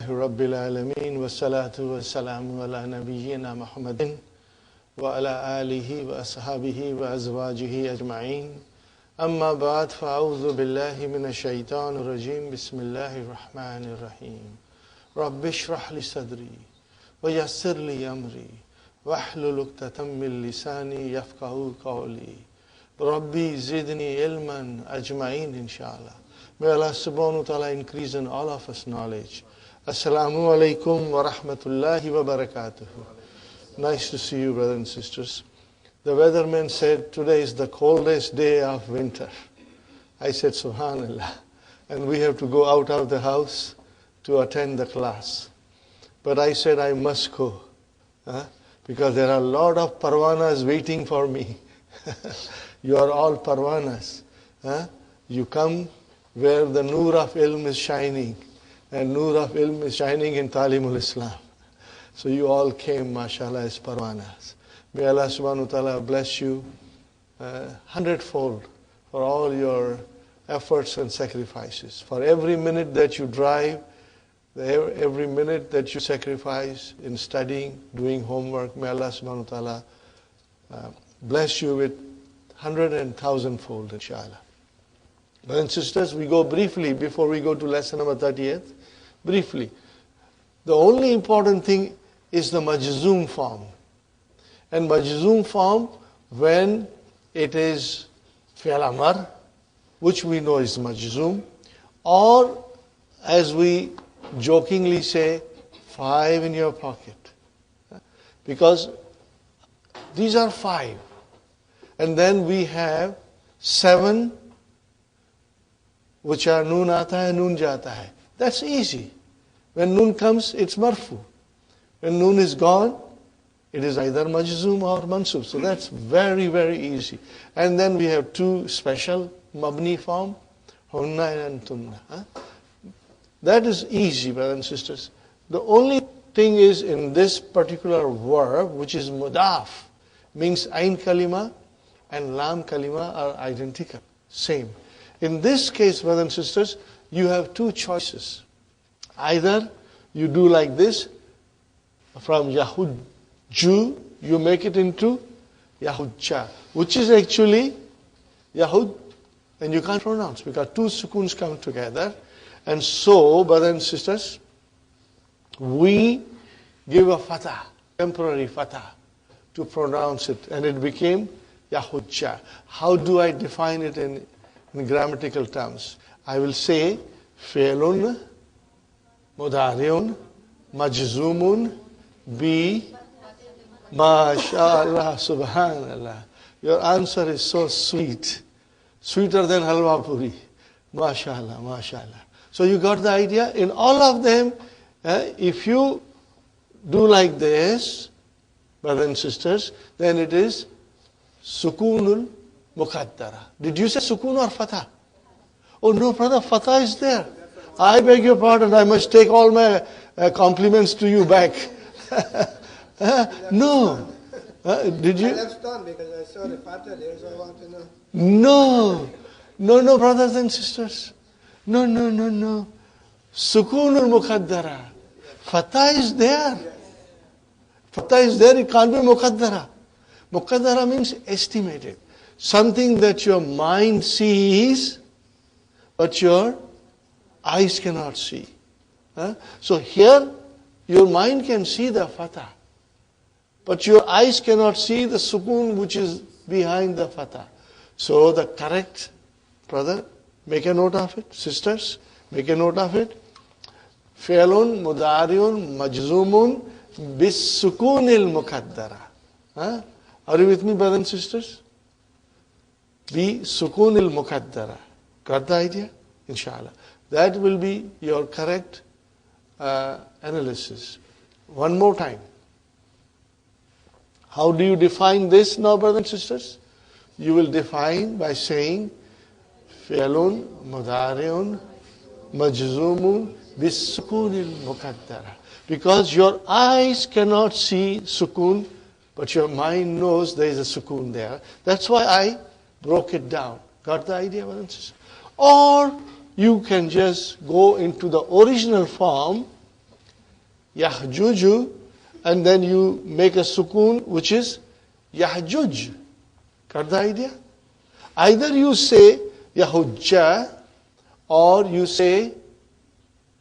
رب العالمين والصلاة والسلام على نبينا محمد وعلى آله وأصحابه وأزواجه أجمعين أما بعد فأعوذ بالله من الشيطان الرجيم بسم الله الرحمن الرحيم رب اشرح لي صدري ويسر لي أمري واحلل عقدة من لساني يفقهوا قولي ربي زدني علما أجمعين inshallah. May Allah subhanahu wa ta'ala increase in all of us knowledge. Assalamu alaikum wa rahmatullahi wa barakatuh. Nice to see you, brothers and sisters. The weatherman said today is the coldest day of winter. I said subhanallah. And we have to go out of the house to attend the class. But I said I must go. Because there are a lot of parwanas waiting for me. You are all parwanas. You come where the nur of ilm is shining. And nur of ilm is shining in Talimul Islam. So you all came, mashallah, as parwanas. May Allah subhanahu wa ta'ala bless you 100-fold for all your efforts and sacrifices. For every minute that you drive, every minute that you sacrifice in studying, doing homework, may Allah subhanahu wa ta'ala bless you with 100 and 1,000-fold, inshallah. Brothers and sisters, we go briefly before we go to lesson number 38. Briefly. The only important thing is the majzoom form. And majzoom form, when it is fi'al amar, which we know is majzoom, or as we jokingly say, 5 in your pocket. Because these are 5. And then we have 7, which are noon aata hai, noon jata hai. That's easy. When noon comes, it's marfu. When noon is gone, it is either majzoom or mansub. So that's very, very easy. And then we have 2 special mabni form, hunna and tunna. That is easy, brothers and sisters. The only thing is in this particular verb, which is mudaf, means ain kalima and lam kalima are identical, same. In this case, brothers and sisters, you have 2 choices. Either you do like this, from Yahudju, you make it into Yahudja, which is actually Yahud, and you can't pronounce because 2 sukuns come together. And so, brothers and sisters, we give a fatah, temporary fatah, to pronounce it, and it became Yahudja. How do I define it in grammatical terms? I will say, Fi'lun, Mudariun, Majzumun, Bi, MashaAllah, Subhanallah. Your answer is so sweet. Sweeter than halwa puri. MashaAllah, MashaAllah. So you got the idea? In all of them, if you do like this, brothers and sisters, then it is Sukunul Muqaddara. Did you say Sukun or Fatah? Oh no, brother, Fatah is there. I beg your pardon, I must take all my compliments to you back. No. Did you? I left stone because I saw the Fatah there, so I want to know. No. No, brothers and sisters. No. Sukunul Muqaddara. Fatah is there. Fatah is there, it can't be Muqaddara. Muqaddara means estimated. Something that your mind sees, but your eyes cannot see. So here, your mind can see the fatah, but your eyes cannot see the sukun which is behind the fatah. So the correct, brother, make a note of it. Sisters, make a note of it. Fi'lun, mudariun, majzumun, bis sukunil muqaddara. Are you with me, brothers and sisters? Bi sukunil muqaddara. Got the idea? Inshallah. That will be your correct analysis. One more time. How do you define this now, brothers and sisters? You will define by saying Fi'lun, Mudariun, Majzumun, bis sukunil muqaddara. Because your eyes cannot see sukun, but your mind knows there is a sukun there. That's why I broke it down. Got the idea, brothers and sisters? Or you can just go into the original form Yahjuju, and then you make a sukoon, which is Yahjuj. Got the idea? Either you say Yahujja or you say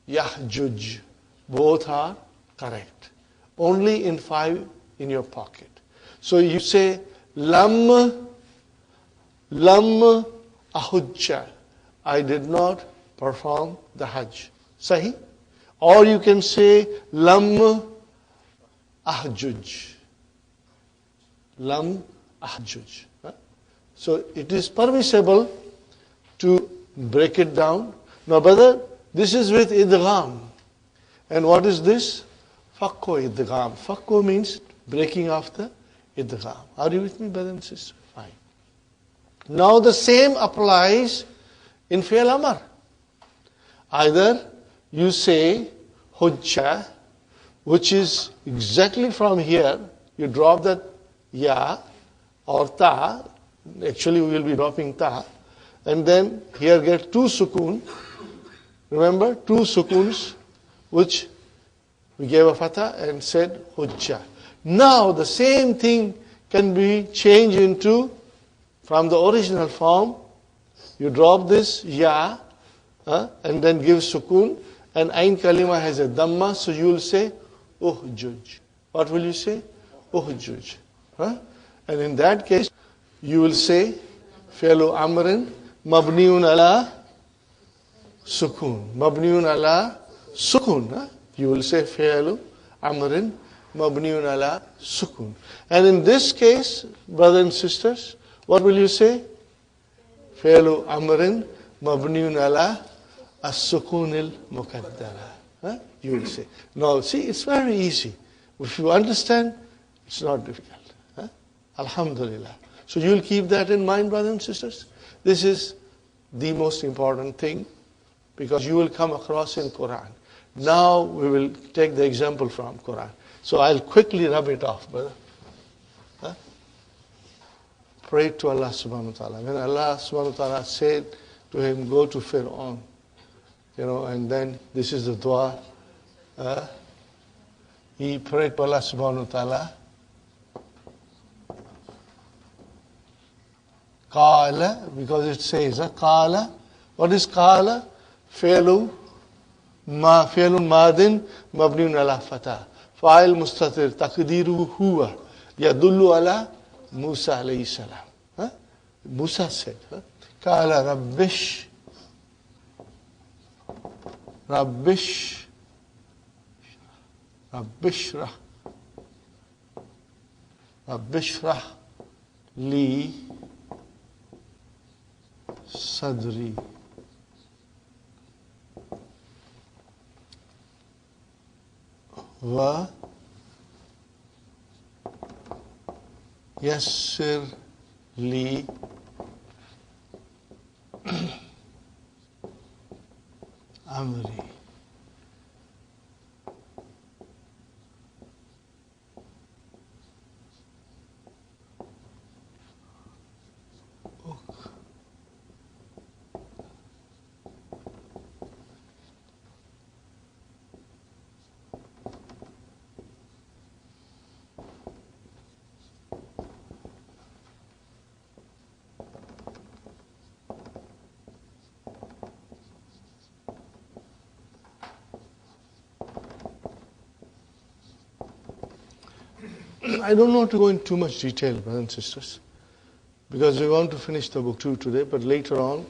Yahjuj. Both are correct. Only in 5 in your pocket. So you say Lam Ahujja. I did not perform the Hajj. Sahi? Or you can say Lam Ahjuj. Lam Ahjuj. So it is permissible to break it down. Now, brother, this is with idgham. And what is this? Fakko idgham. Fakko means breaking off the idgham. Are you with me, brother and sister? Fine. Now the same applies in fi'l amr. Either you say hujja, which is exactly from here, you drop that ya or ta. Actually, we will be dropping ta. And then here get 2 sukoon. Remember, 2 sukoons, which we gave a fatha and said hujja. Now, the same thing can be changed into, from the original form, you drop this ya, and then give sukoon, and ain kalima has a dhamma, so you will say uhjuj. What will you say? Uhjuj. And in that case, you will say fi'lu amrin mabniun ala sukun. Mabniun ala sukun. You will say fi'lu amrin mabniun ala sukun. And in this case, brothers and sisters, what will you say? Fi'lu amrin mabniun ala as-sukunil muqaddara. You will say. Now, see, it's very easy. If you understand, it's not difficult. Alhamdulillah. So you will keep that in mind, brothers and sisters. This is the most important thing because you will come across in Quran. Now we will take the example from Quran. So I'll quickly rub it off, brother. Pray to Allah subhanahu wa ta'ala. When Allah subhanahu wa ta'ala said to him, go to Fir'aun, and then this is the dua. He prayed to Allah subhanahu wa ta'ala. Qala, because it says, Qala. What is Qala? Fi'lun madin mabniun ala fatah. Fa'il mustatir taqdiruhu huwa yadullu ala Musa alayhi salam. Musa said, Qala rabbishrah li sadri wa yassir li amri. I don't want to go into too much detail, brothers and sisters, because we want to finish the book too today, but later on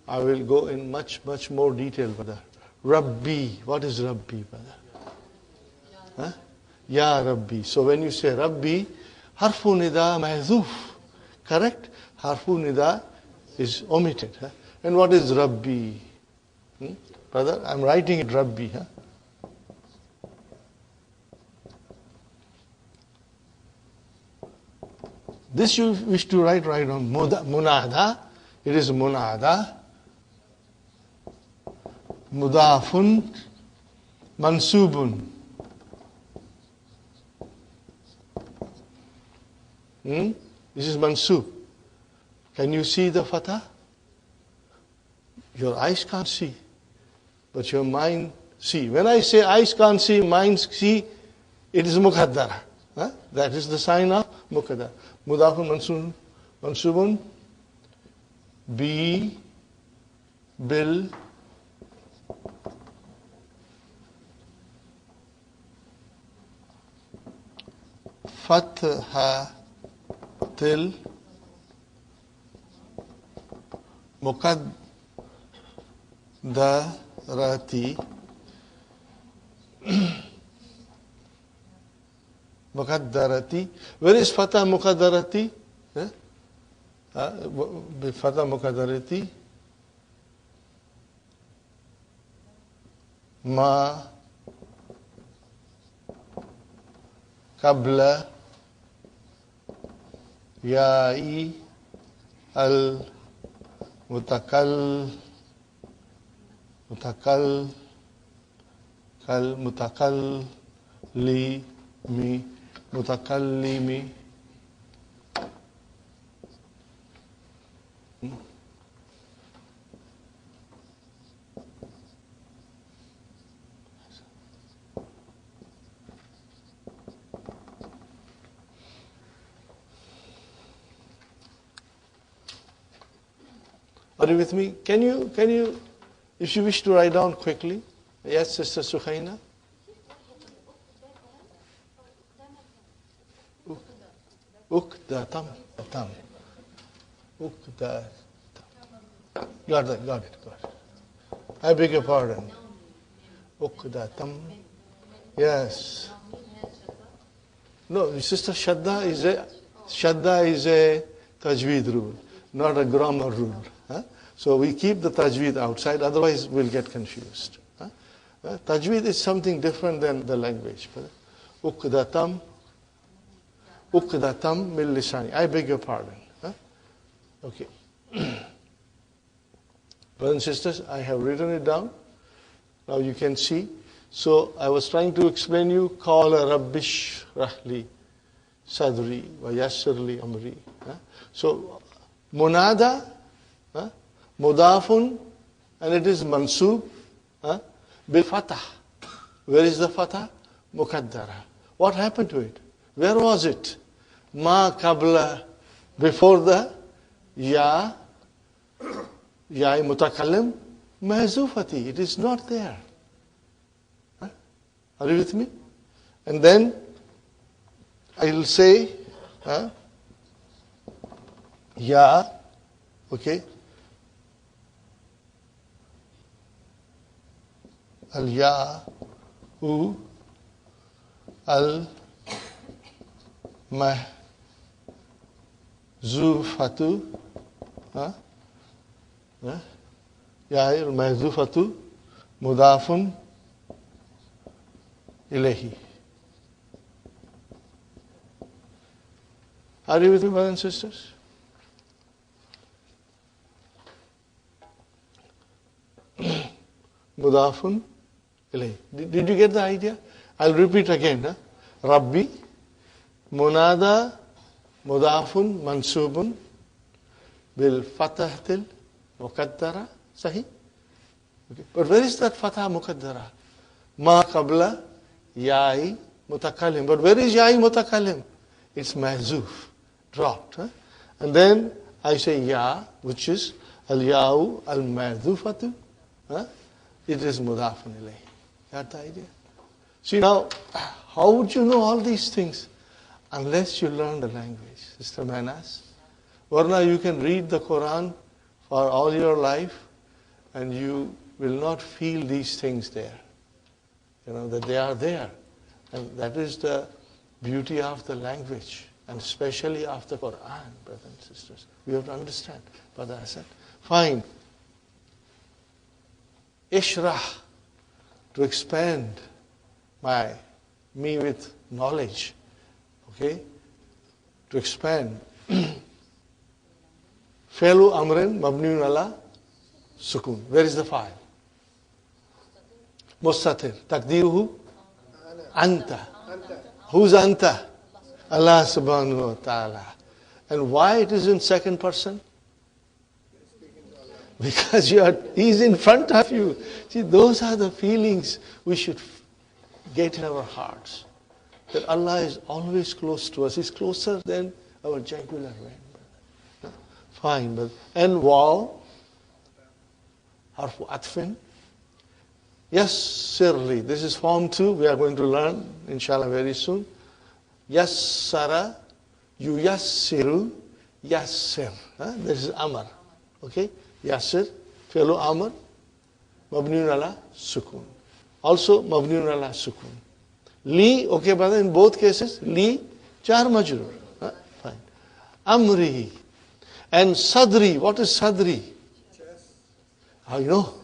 I will go in much, much more detail, brother. Rabbi, what is Rabbi, brother? Ya Rabbi. So when you say Rabbi, harfu nida mahzuf, correct? Harfu nida is omitted. And what is Rabbi? Brother, I'm writing it Rabbi. This you wish to write on munada. It is munada. Mudafun mansubun. This is mansub. Can you see the fatah? Your eyes can't see, but your mind see. When I say eyes can't see, minds see, it is muqaddara. That is the sign of muqaddara. Mudafun mansubun bi bil fathatil muqaddarati muqaddarati. Where is fatha muqaddarati? Fatha muqaddarati ma qabla ya'i al mutakallimi Are you with me? Can you, if you wish to write down quickly? Yes, Sister Sukhaina? Ukdatam. Ukdatam. Got it. I beg your pardon. Ukdatam. Yes. No, Sister Shadda is a tajweed rule, not a grammar rule. So we keep the tajweed outside, otherwise we'll get confused. Tajweed is something different than the language. Ukdatam min lisani. I beg your pardon. Okay. Brothers and sisters, I have written it down. Now you can see. So I was trying to explain you, Qala Rabbish Rahli Sadri wa Yassirli Amri. So Munada, Mudafun, and it is Mansub, bil Fatah. Where is the Fatah? Muqaddara. What happened to it? Where was it? Ma qabla, before the Ya mutakallim, mahzufati. It is not there. Are you with me? And then I will say Ya, okay. Al Ya U Al Mahzufatu. Ya al Mahzufatu Mudafun Ilahi. Are you with me, brothers and sisters? Mudafun Ilahi. Did you get the idea? I'll repeat again. Rabbi, Munada, Mudafun, Mansubun, Bil Fatahtil, Muqaddara. Sahi? Okay. But where is that Fatah Muqaddara? Ma qabla Ya'i Mutakallim. But where is Ya'i Mutakallim? It's Mahzuf, dropped. And then I say Ya, which is Al Ya'u Al Mahzufatu. It is Mudafun ilayhi. Got the idea? See now, how would you know all these things? Unless you learn the language, Sister Manas. Varna, you can read the Quran for all your life and you will not feel these things there. You know, that they are there. And that is the beauty of the language, and especially of the Quran, brothers and sisters. We have to understand. Brother Hassan. Fine. Ishrah, to expand me with knowledge. Okay? To expand. Fi'lu amrin mabniun ala sukun. Where is the file? Mustatir. Takdiruhu? Anta. Who's Anta? Allah subhanahu wa ta'ala. And why it is in second person? Because He's in front of you. See, those are the feelings we should get in our hearts. That Allah is always close to us. He's closer than our jugular vein. Fine, but and wow, harfu atfin. Yassirli. This is form 2. We are going to learn, inshallah, very soon. Yassara, yuyassiru, yassir. This is amar. Okay? Yassir, fi'lu amr, mabniun ala sukun. Also, mabniun ala sukun. Li, okay, brother, in both cases, li, jar majrur. Fine. Amri. And sadri. What is sadri? How you know?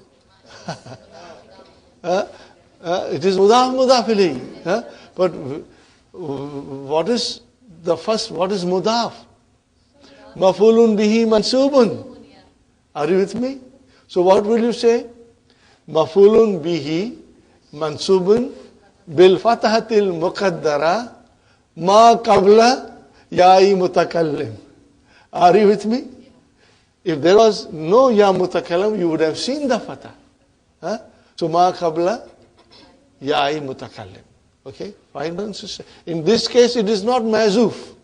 It is mudaf ilayhi. But what is the first? What is mudaf? Mafulun bihi mansubun. Are you with me? So what will you say? Mafulun bihi mansubun bil fatahatil muqaddara ma qabla ya'i mutakallim. Are you with me? If there was no ya mutakallim, you would have seen the fatah. So ma qabla ya'i mutakallim. Okay? Fine, brothers and sisters. In this case, it is not mazuf.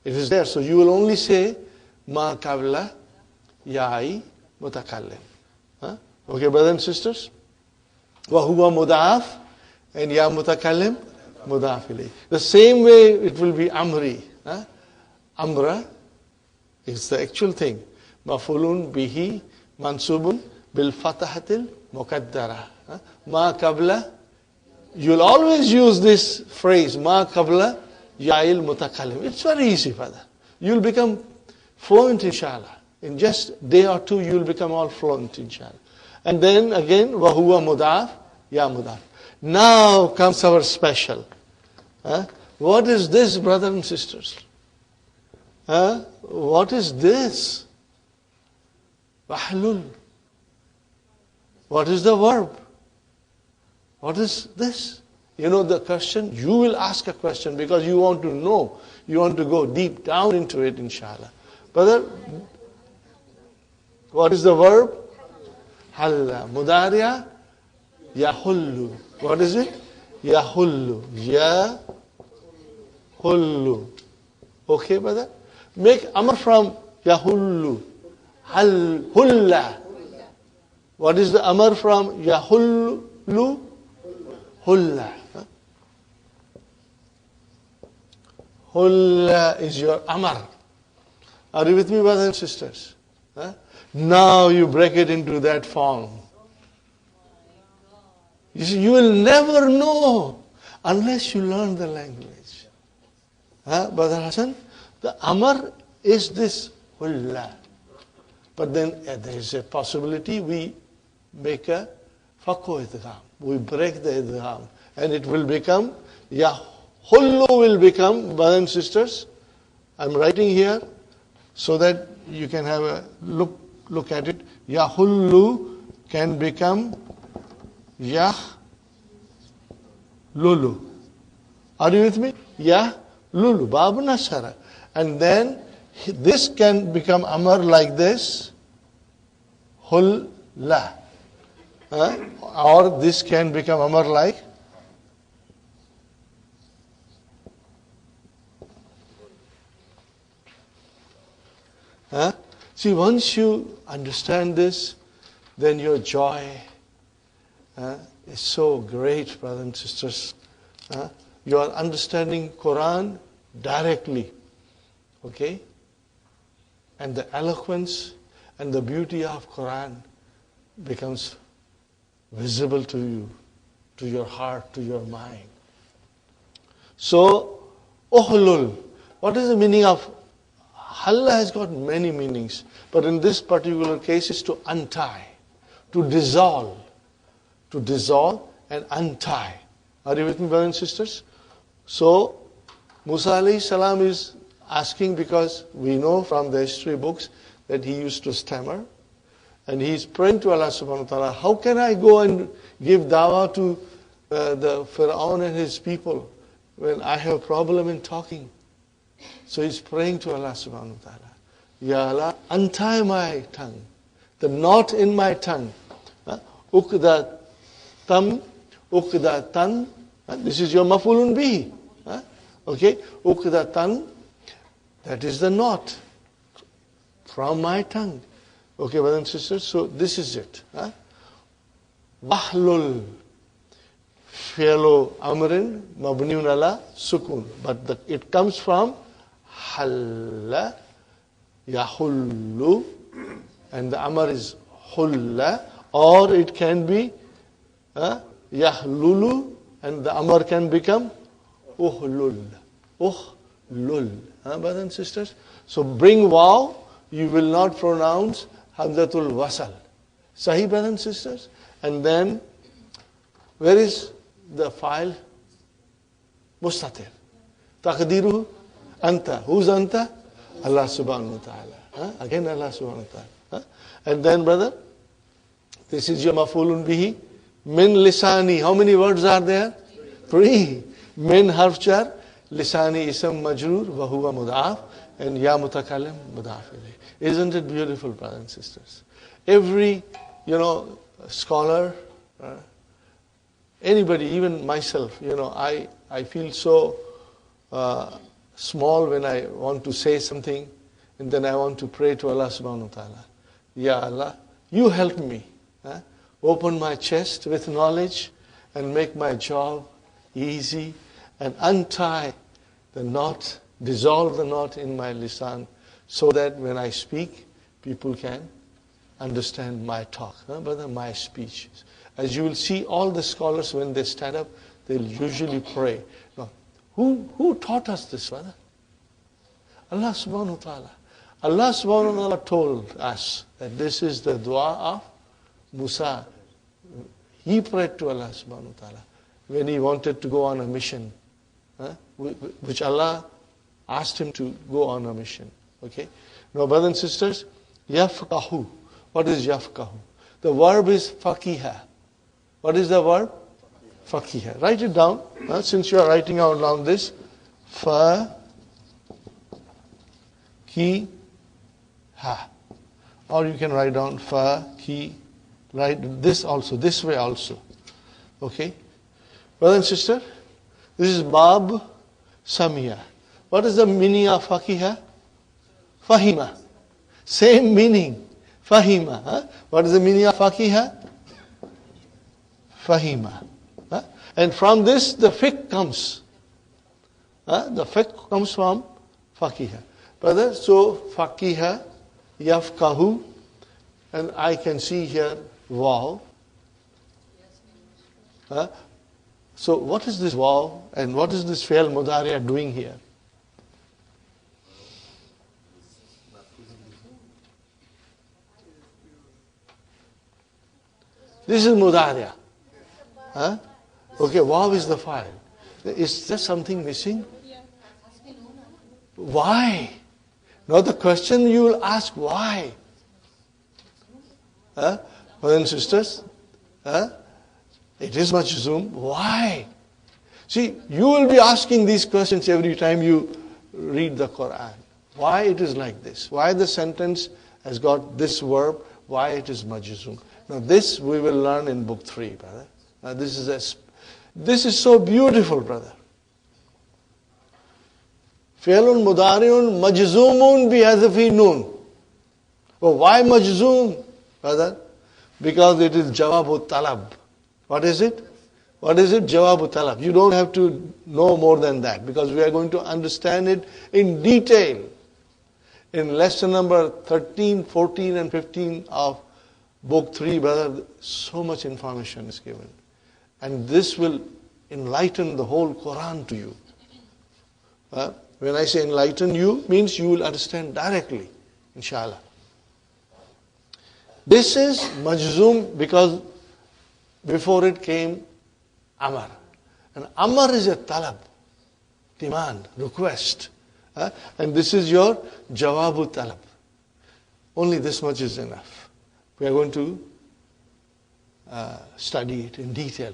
It is there. So you will only say ma qabla ya'i mutakallim. Okay, brothers and sisters? Wa huwa mudaf and ya mutakallim mudaf ilayh. The same way it will be amri. Amra is the actual thing. Mafulun bihi mansubun bil fatahatil muqaddara. Ma qabla. You'll always use this phrase, ma qabla ya'il mutakallim. It's very easy, father. You'll become fluent, inshallah. In just a day or two, you'll become all fluent, inshallah. And then again, wa huwa mudaf, ya mudaf. Now comes our special. What is this, brothers and sisters? What is this? Wahlul. What is the verb? What is this? You know the question? You will ask a question because you want to know. You want to go deep down into it, inshallah. Brother, what is the verb? Halla. Mudariya? Yahullu. What is it? Yahullu. Yahullu. Okay, brother? Make amr from Yahullu. Hulla. What is the amr from Yahullu? Hulla. Hulla is your amr. Are you with me, brothers and sisters? Now you break it into that form. You see, you will never know unless you learn the language. Brother Hassan, the amr is this hulla. But then there is a possibility we make a fakku idgham. We break the idgham. And it will become, Yahullu will become, brothers and sisters, I'm writing here so that you can have a look at it. Yahullu can become Yahlulu. Are you with me? Yahlulu. Babu Nasara. And then this can become amar like this. Hulla. Or this can become amar like See, once you understand this, then your joy is so great, brothers and sisters. You are understanding Quran directly. Okay? And the eloquence and the beauty of Quran becomes visible to you, to your heart, to your mind. So, uhlul. What is the meaning of halla? Has got many meanings, but in this particular case is to untie, to dissolve and untie. Are you with me, brothers and sisters? So, Musa alayhi salam is asking because we know from the history books that he used to stammer. And he is praying to Allah subhanahu wa ta'ala, how can I go and give dawah to the Fir'aun and his people when I have a problem in talking? So he's praying to Allah subhanahu wa ta'ala, Ya Allah, untie my tongue, the knot in my tongue. Uqda tam, uqda tan. This is your mafulun bihi. Okay, uqda tan, that is the knot from my tongue. Okay, brothers and sisters, so this is it. Wahlul, fi'lu amrin, mabniun ala sukun. But it comes from halla, yahullu, and the amr is hulla, or it can be yahlulu, and the amr can become uhlul. Uhlul. Brothers and sisters, so bring waw, you will not pronounce hamzatul wasal. Sahih, brothers and sisters? And then, where is the file? Mustatir. Taqdiruhu anta. Who's anta? Allah subhanahu wa ta'ala. Again Allah subhanahu wa ta'ala. And then, brother, this is your mafulun bihi. Min lisani. How many words are there? 3. Min harf jar. Lisani isam majroor. Wa huwa mud'af. And ya mutakallim mud'af ilayh. Isn't it beautiful, brothers and sisters? Every, scholar, anybody, even myself, I feel so small when I want to say something, and then I want to pray to Allah subhanahu wa ta'ala. Ya Allah, you help me. Open my chest with knowledge and make my job easy, and untie the knot, dissolve the knot in my lisan, so that when I speak, people can understand my talk, brother, my speech. As you will see, all the scholars, when they stand up, they'll usually pray. Now, who taught us this, brother? Allah subhanahu wa ta'ala. Allah subhanahu wa ta'ala told us that this is the dua of Musa. He prayed to Allah subhanahu wa ta'ala when he wanted to go on a mission, which Allah asked him to go on a mission. Okay? Now, brothers and sisters, yafqahu. What is yafqahu? The verb is faqiha. What is the verb? Faqiha. Write it down. Since you are writing out down this. Faqiha. Or you can write down faqi. Write this also. This way also. Okay? Brother and sister, this is Bab Samia. What is the meaning of faqiha? Fahima. Same meaning. Fahima. What is the meaning of faqiha? Fahima. And from this the fiqh comes. The fiqh comes from faqiha. Brother, so faqiha, yafqahu, and I can see here waw. So what is this waw and what is this fi'l mudari' doing here? This is mudari'. Okay, waw is the file. Is there something missing? Why? Now the question you will ask, why? Brothers and sisters, it is majzoom. Why? See, you will be asking these questions every time you read the Quran. Why it is like this? Why the sentence has got this verb? Why it is majzoom? Now this we will learn in book 3, brother. Now this is so beautiful, brother. Fi'lun mudari'un majzoomun bi hadfi nun. Well, why majzoom, brother? Because it is jawabu talab. What is it? What is it? Jawabu talab. You don't have to know more than that, because we are going to understand it in detail in lesson number 13, 14 and 15 of book 3, brother. So much information is given. And this will enlighten the whole Quran to you. When I say enlighten you, means you will understand directly, inshallah. This is majzoom because before it came amar. And amar is a talab, demand, request. And this is your jawabu talab. Only this much is enough. We are going to study it in detail.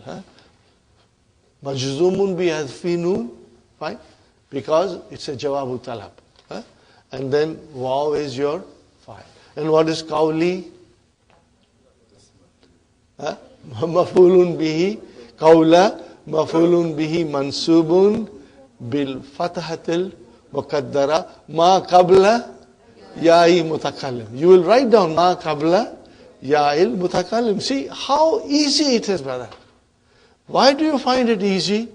Majzoomun bi hadfi noon, fine, because it's a jawabu talab. And then waw is your file. And what is qawli? maf'ulun bihi, qawla, maf'ulun bihi mansubun bil fathatil muqaddara ma qabla ya'i mutakallim. You will write down ma qabla ya'il mutakallim. See how easy it is, brother. Why do you find it easy?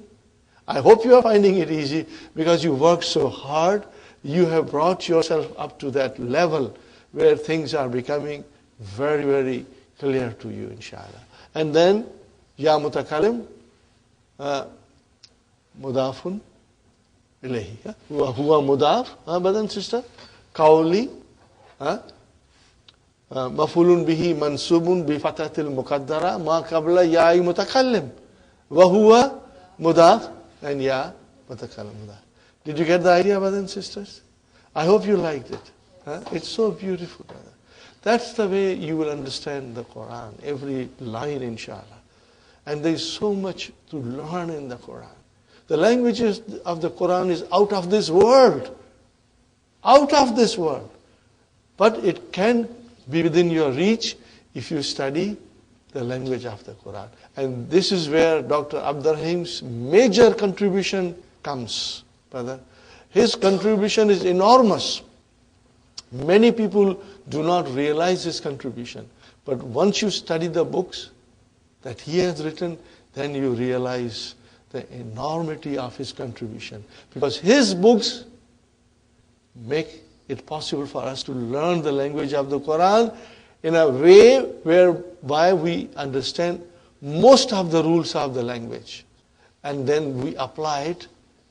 I hope you are finding it easy because you work so hard. You have brought yourself up to that level where things are becoming very, very clear to you, inshallah. And then, ya mutakalim, mudafun ilayhi. Huwa mudaf, brother and sister. Qawli, mafulun bihi mansubun bi fatatil muqaddara ma qabla ya'i mutakalim. Wa huwa mudaf and ya mutakalim mudaf. Did you get the idea, brothers and sisters? I hope you liked it. It's so beautiful, brother. That's the way you will understand the Quran, every line, inshallah. And there is so much to learn in the Quran. The languages of the Quran is out of this world. Out of this world. But it can be within your reach if you study the language of the Quran. And this is where Dr. Abdurrahim's major contribution comes, brother. His contribution is enormous. Many people do not realize his contribution. But once you study the books that he has written, then you realize the enormity of his contribution. Because his books make it possible for us to learn the language of the Quran in a way whereby we understand most of the rules of the language. And then we apply it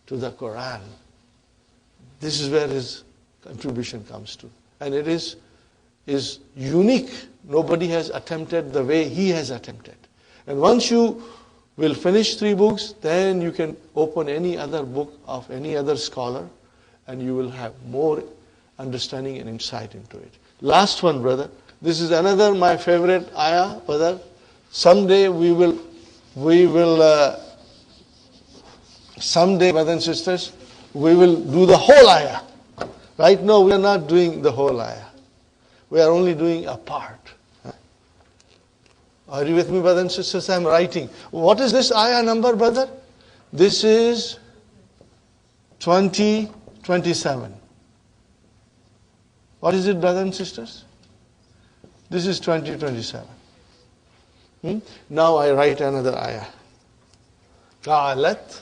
to the Quran. This is where his contribution comes to. And it is unique. Nobody has attempted the way he has attempted. And once you will finish 3 books, then you can open any other book of any other scholar and you will have more understanding and insight into it. Last one, brother. This is another my favorite ayah, brother. Someday someday, brothers and sisters, we will do the whole ayah. Right now, we are not doing the whole ayah. We are only doing a part. Are you with me, brothers and sisters? I am writing. What is this ayah number, brother? This is 2027. What is it, brothers and sisters? This is 2027. Now I write another ayah. Qa'alat.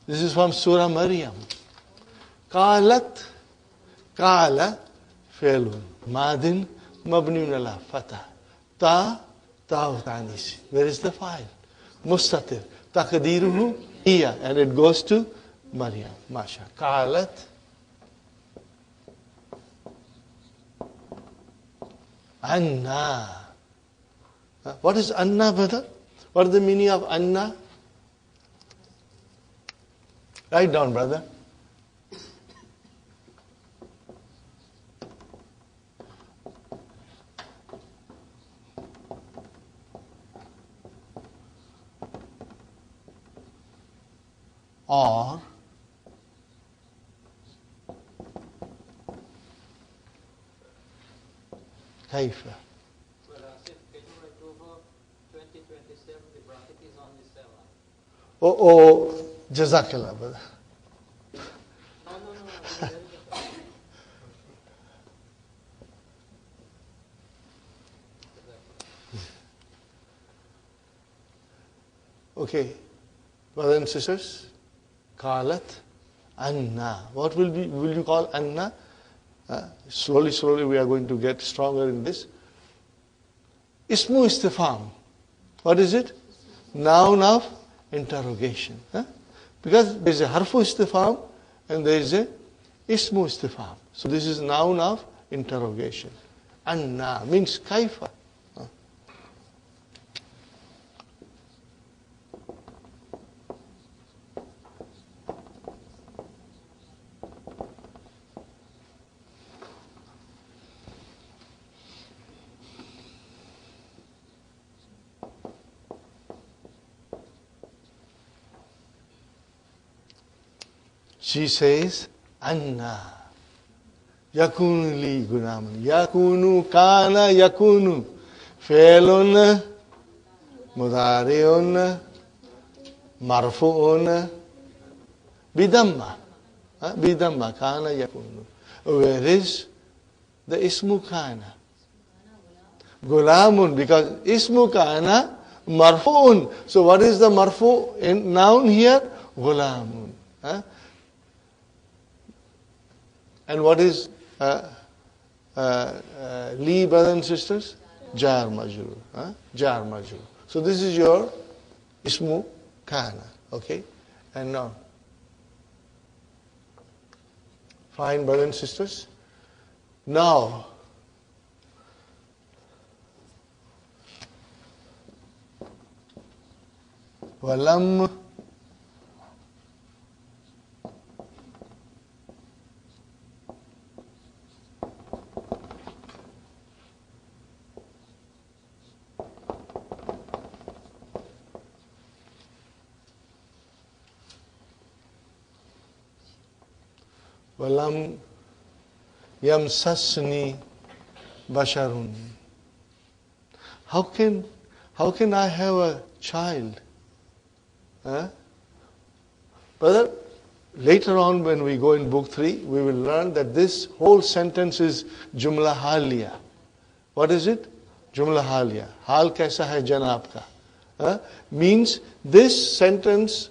This is from Surah Maryam. Qa'alat. Qa'ala. Fi'lun. Madin. Mabniun ala fatah. Ta'u ta'nisi. Where is the file? Mustatir. Taqdiruhu. Iya. And it goes to Maryam. Masha. Qa'alat. Anna. What is Anna, brother? What is the meaning of Anna? Write down, brother. Or كيف? Well, Asif, can you write over 2027? The bracket is only 7. Oh, Jazakallah, brother. No. Okay, brothers and sisters, Qalat Anna. What will you call Anna? Slowly we are going to get stronger in this. Ismu istifham. What is it? Noun of interrogation. Because there is a harfu istifham and there is a ismu istifham. So this is noun of interrogation. Anna means kaifa. She says, Anna. Yakunu li gunamun. Yakunu kana yakunu. Fi'lun mudari'un marfu'un bidamma. Bidamma kana yakunu. Where is the ismu kana? Gulamun, because ismu kana marfu'un. So what is the marfu in noun here? Gulamun. And what is li, brothers and sisters? Jar majrur. Jar majrur. So this is your ismu kana. Okay? And now, fine, brothers and sisters. Now, walam walam yamsasni basharun. How can I have a child? Brother, later on when we go in book 3, we will learn that this whole sentence is jumla haliya. What is it? Jumla haliya. Hal kaisa hai janab ka? Means this sentence,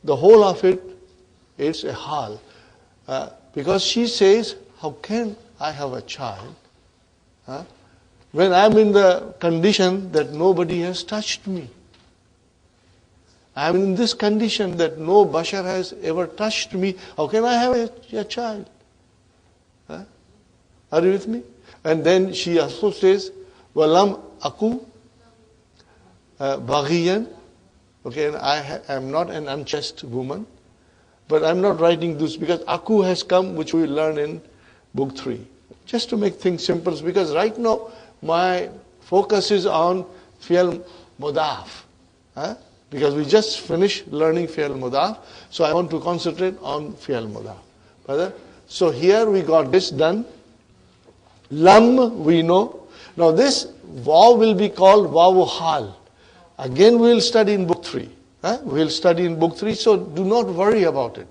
the whole of it, is a hal. Because she says, how can I have a child? When I'm in the condition that nobody has touched me. I'm in this condition that no bashar has ever touched me. How can I have a child? Are you with me? And then she also says, Walam aku baghiyan. Okay, and I am not an unchaste woman. But I'm not writing this because aku has come, which we learn in book 3. Just to make things simple, because right now my focus is on fi'al mudaf. Because we just finished learning fi'al mudaf, so I want to concentrate on fi'al mudaf. Brother? So here we got this done. Lam we know. Now this waw will be called wawu hal. Again we will study in book 3. We will study in book 3, so do not worry about it.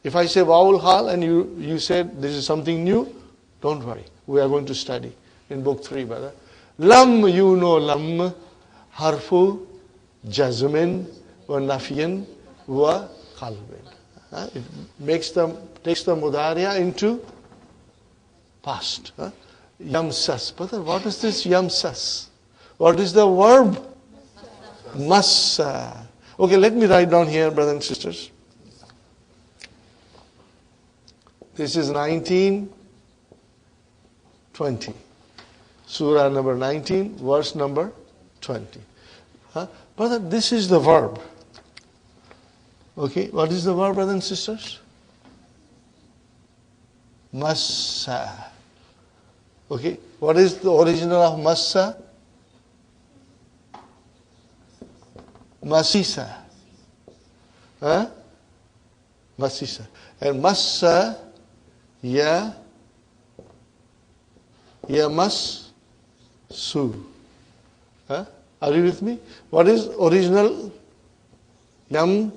If I say wawul hal and you said this is something new, don't worry. We are going to study in book 3, brother. Lam, you know lam, harfu, jazmin, wa nafiyan, wa qalbin. It takes the mudariya into past. Yamsas. Brother, what is this yamsas? What is the verb? Massa. Okay, let me write down here, brothers and sisters. This is 19:20. Surah number 19, verse number 20. Brother, this is the verb. Okay, what is the verb, brothers and sisters? Massa. Okay, what is the original of massa? Masisa. Masisa. And massa, ya mas su. Are you with me? What is original? Yam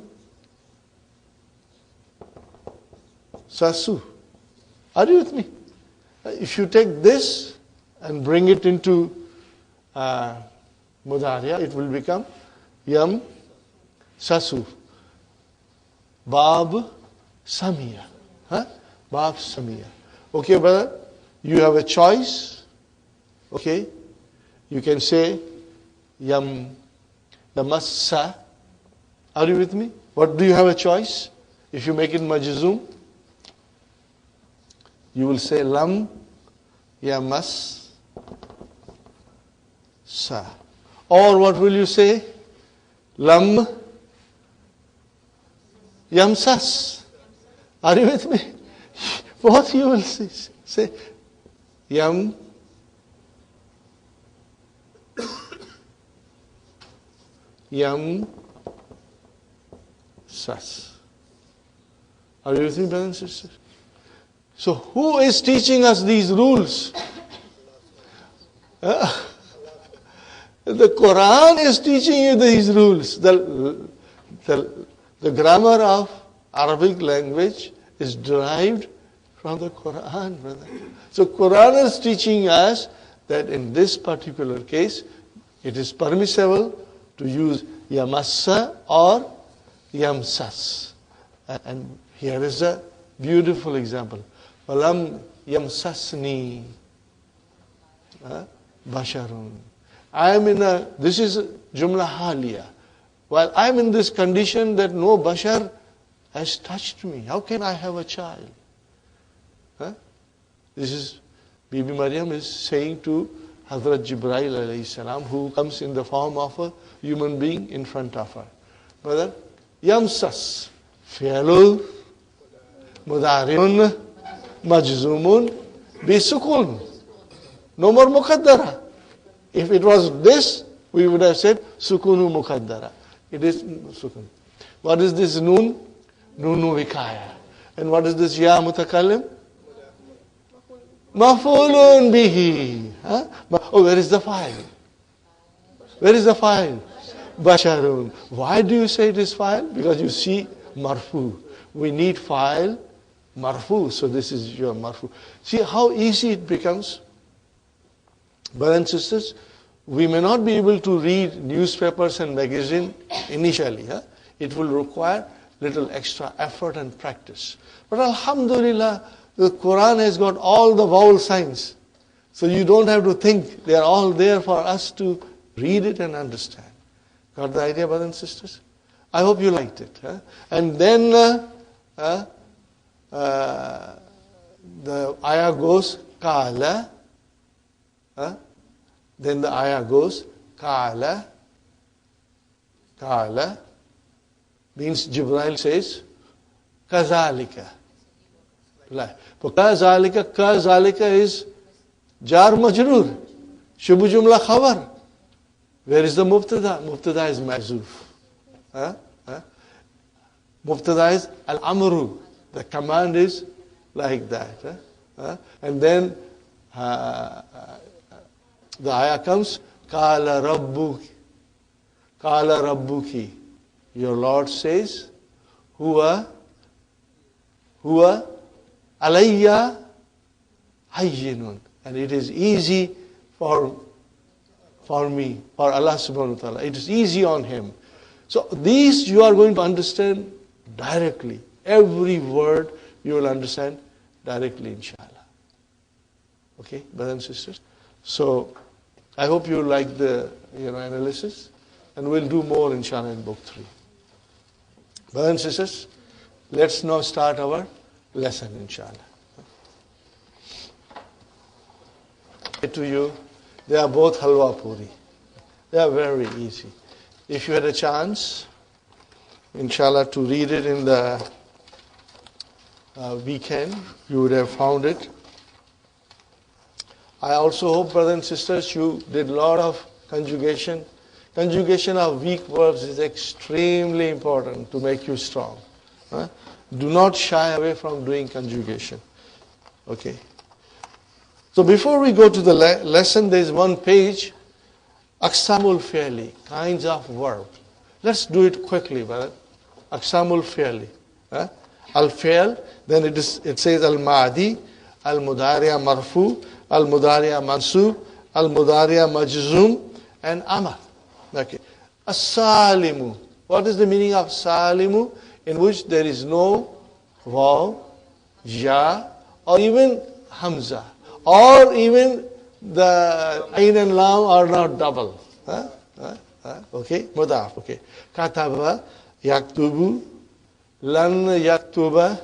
sasu. Are you with me? If you take this and bring it into mudariya, it will become Yam sasu. Bab samiya. Bab samiya. Okay, brother, you have a choice. Okay, you can say yam yamassa. Are you with me? What do you have a choice? If you make it majzum, you will say lam yamas sa. Or what will you say? Lam yamsas. Are you with me? What you will say? Yam sas. Are you with me, brothers and sisters? So who is teaching us these rules? The Quran is teaching you these rules. The grammar of Arabic language is derived from the Quran, brother. So Quran is teaching us that in this particular case, it is permissible to use yamassa or yamsas. And here is a beautiful example. Walam yamsasni basharun. This is jumla haliya. While I am in this condition that no bashar has touched me, how can I have a child? This is, Bibi Maryam is saying to Hazrat Jibreel alayhi salam, who comes in the form of a human being in front of her. Brother, yamsas, fi'lul, mudari'un, majzumun, bisukun. No more muqaddara. If it was this, we would have said sukunu muqaddara. It is sukun. What is this noon? Nunu vikaya. And what is this ya mutakallim? Maf'ulun bihi. Oh, where is the file? Where is the file? Basharun. Why do you say it is file? Because you see marfu. We need file, marfu. So this is your marfu. See how easy it becomes? Brothers and sisters, we may not be able to read newspapers and magazines initially. It will require little extra effort and practice. But alhamdulillah, the Quran has got all the vowel signs. So you don't have to think. They are all there for us to read it and understand. Got the idea, brothers and sisters? I hope you liked it. And then the ayah goes, Kala. Then the ayah goes, Kala. Kala means Jibreel says, Kazalika. But Kazalika is Jar Majroor. Shubu Jumla Khabar. Where is the Mubtada? Mubtada is Mahzoof. Mubtada is Al-Amru. The command is like that. And then the ayah comes, Kala Rabbuki. Kala Rabbuki. Your Lord says, Huwa alayya hayyinun. And it is easy for me, for Allah subhanahu wa ta'ala. It is easy on Him. So these you are going to understand directly. Every word you will understand directly, inshallah. Okay, brothers and sisters? So I hope you like the analysis. And we'll do more, inshallah, in book 3. Brothers and sisters, let's now start our lesson, inshallah. To you, they are both halwa puri. They are very easy. If you had a chance, inshallah, to read it in the weekend, you would have found it. I also hope, brothers and sisters, you did a lot of conjugation. Conjugation of weak verbs is extremely important to make you strong. Do not shy away from doing conjugation. Okay. So before we go to the lesson, there is one page, Aqsamul Fi'li, kinds of verbs. Let's do it quickly, brother. Aqsamul Fi'li. Al-Fi'l, then it says Al-Ma'di, Al-Mudari'a Marfu, Al-Mudari'a Mansub, Al-Mudari'a Majzum, and Amar. Okay. As-Salimu. What is the meaning of Salimu? In which there is no waw, ja, or even hamza, or even the ain and lam are not double. Okay, mudaf. Okay. Kataba, yaktubu, lan yaktuba,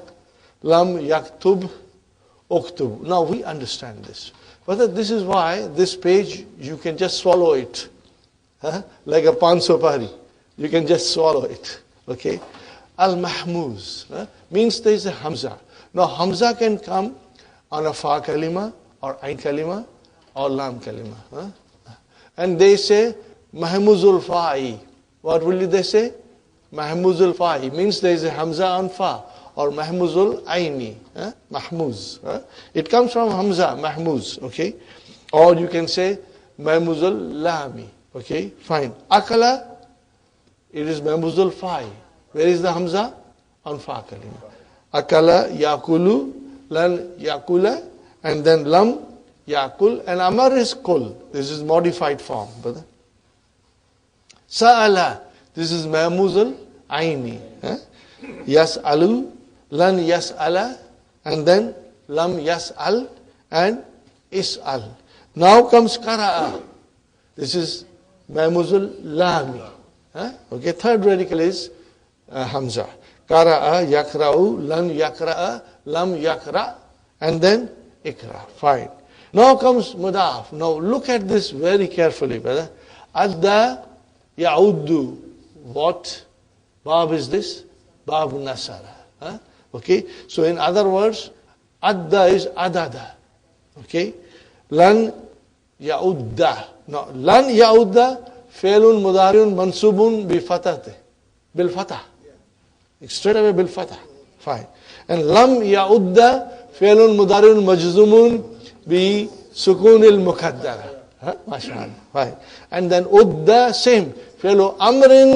lam yaktub, uktub. Now we understand this. But this is why this page, you can just swallow it. Like a pan sopari. You can just swallow it. Okay. Al-Mahmuz means there is a Hamza. Now Hamza can come on a Fa kalima, or Ain kalima, or Lam kalima. And they say Mahmuzul Fa'i. What will they say? Mahmuzul Fa'i means there is a Hamza on Fa. or mahmuzul aini, mahmuz. It comes from hamza, mahmuz, okay? Or you can say mahmuzul lami, okay? Fine. Akala, it is mahmuzul fai. Where is the hamza? On fa kalima. Akala, yakulu, lan yakula, and then lam, yakul, and amar is kul. This is modified form, brother. Sa'ala, this is mahmuzul aini. Yas'alu, lan yas'ala, and then lam yas'al, and is'al. Now comes kara'a. This is mahmuzul lami. Okay, third radical is hamza. Kara'a, yakra'u, lan yakra'a, lam yakra', and then ikra. Fine. Now comes mudaf. Now look at this very carefully, brother. Adda ya'uddu. What bab is this? Bab nasara. Okay. So in other words, adda is adada. Okay. Lan ya'udda. No, lan ya'udda fi'lun mudari'un mansubun bi fatate. Bil fatah. Straight away bil fatah. Fine. And lam ya'udda fi'lun mudari'un majzumun bi sukunil mukaddara. Mashallah. Fine. And then udda, same. Fi'lu amrin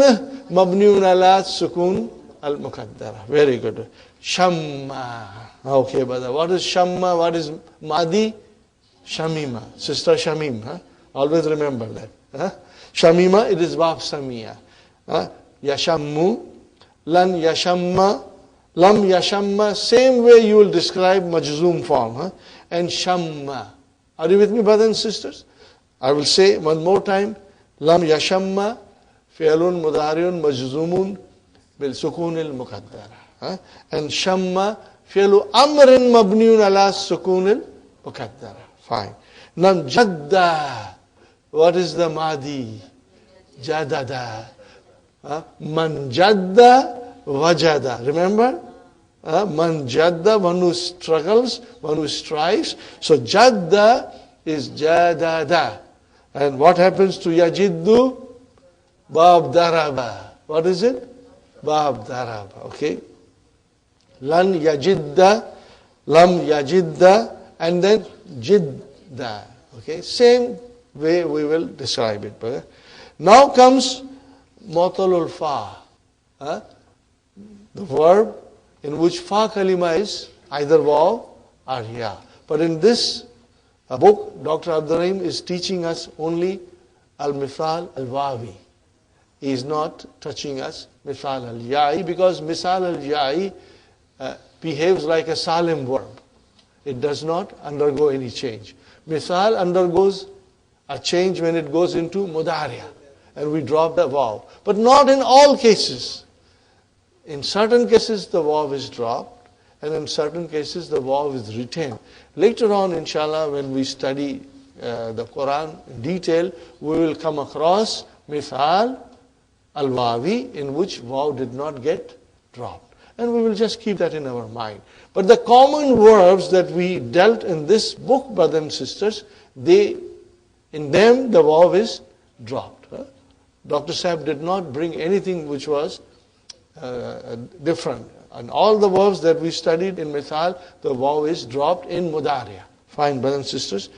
mabniun ala sukun al mukaddara. Very good. Shamma. Okay, brother. What is shamma? What is madi? Shamima. Sister Shamim. Always remember that. Shamima, it is bab samia. Yashammu. Lan yashamma, lam yashamma, same way you will describe majzoom form. And shamma. Are you with me, brothers and sisters? I will say one more time. Lam yashamma, fi'lun mudari'un majzoomun bil sukunil mukaddara. And shamma, fi'lu amrin mabniun ala sukunil mukaddara. Fine. Now jadda. What is the madi? Jadada. Man jadda wajada. Remember? Man jadda, one who struggles, one who strives. So jadda is jadada. And what happens to yajiddu? Bab daraba. What is it? Bab daraba. Okay. Lan yajidda, lam yajidda, and then jidda. Okay. Same way we will describe it. Brother. Now comes Mu'talul fa. The verb in which fa kalima is either waw or ya. But in this book, Dr. Abdul Rahim is teaching us only al-mithal al-wawi. He is not touching us mithal al-ya'i, because mithal al-ya'i behaves like a salim verb. It does not undergo any change. Mithal undergoes a change when it goes into mudariya, and we drop the waw. But not in all cases. In certain cases the waw is dropped, and in certain cases the waw is retained. Later on, inshallah, when we study the Quran in detail, we will come across mithal al-wawi in which waw did not get dropped. And we will just keep that in our mind. But the common verbs that we dealt in this book, brothers and sisters, in them the waw is dropped. Dr. Sahib did not bring anything which was different. And all the verbs that we studied in mithal, the waw is dropped in mudariya. Fine, brothers and sisters.